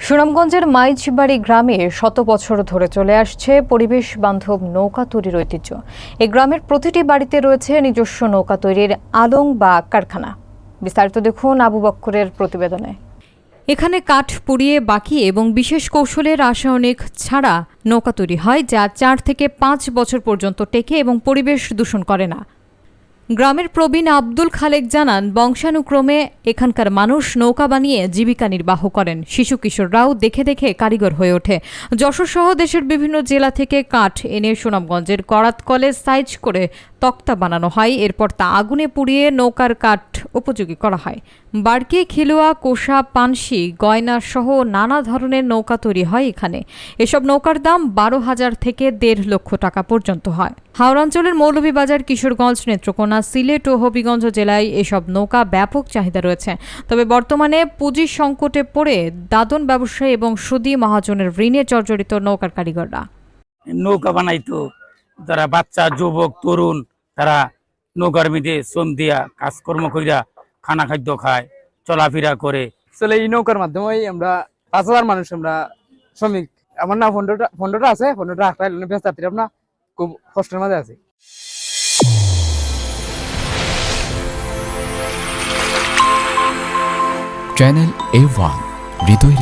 সুনামগঞ্জের মাইজবাড়ি গ্রামে শত বছর ধরে চলে আসছে পরিবেশ বান্ধব নৌকা তৈরির ঐতিহ্য। এই গ্রামের প্রতিটি বাড়িতে রয়েছে নিজস্ব নৌকা তৈরির আলং বা কারখানা। বিস্তারিত দেখুন আবু বক্করের প্রতিবেদনে। এখানে কাঠ পুড়িয়ে বাকি এবং বিশেষ কৌশলের রাসায়নিক ছাড়া নৌকা তৈরি হয়, যা 4 থেকে 5 বছর পর্যন্ত টেকে এবং পরিবেশ দূষণ করে না। গ্রামের প্রবীণ আব্দুল খালেক জানান, বংশানুক্রমে এখানকার মানুষ নৌকা বানিয়ে জীবিকা নির্বাহ করেন। শিশু কিশোররাও দেখে দেখে কারিগর হয়ে ওঠে। যশোর সহ দেশের বিভিন্ন জেলা থেকে কাঠ এনে সুনামগঞ্জের করাত কলে সাইজ করে তক্তা বানানো হয়। এরপর তা আগুনে পুড়িয়ে নৌকার কাঠ উপযোগী করা হয়। বাড়কি, খিলুয়া, কোষা, পানসি, গয়না সহ নানা ধরনের নৌকা তৈরি হয় এখানে। এসব নৌকার দাম 12,000 থেকে 1.5 লক্ষ টাকা পর্যন্ত হয়। হাওড়াঞ্চলের মৌলভীবাজার, কিশোরগঞ্জ, নেত্রকোনা, সিলেট ও হবিগঞ্জ জেলায় এসব নৌকা ব্যাপক চাহিদা রয়েছে। তবে বর্তমানে পুঁজির সংকটে পড়ে দাদন ব্যবসায়ী এবং সুদী মহাজনের ঋণে জর্জরিত নৌকার কারিগররা। নৌকা বানাইতো যারা বাচ্চা, যুবক, তরুণ, তারা নৌকার মধ্যে শ্রম দিয়া কাজকর্ম কইরা খানা খাদ্য খায়, চলাফেরা করে। আসলে এই নৌকার মাধ্যমে আমরা 5,000 মানুষ আমরা শ্রমিক। আমার না ফন্ডটা আছে, ফন্ডটা রাখতে ব্যস্ত আমরা খুব কষ্টের মাঝে আছি। চ্যানেল A1 হৃদয়ের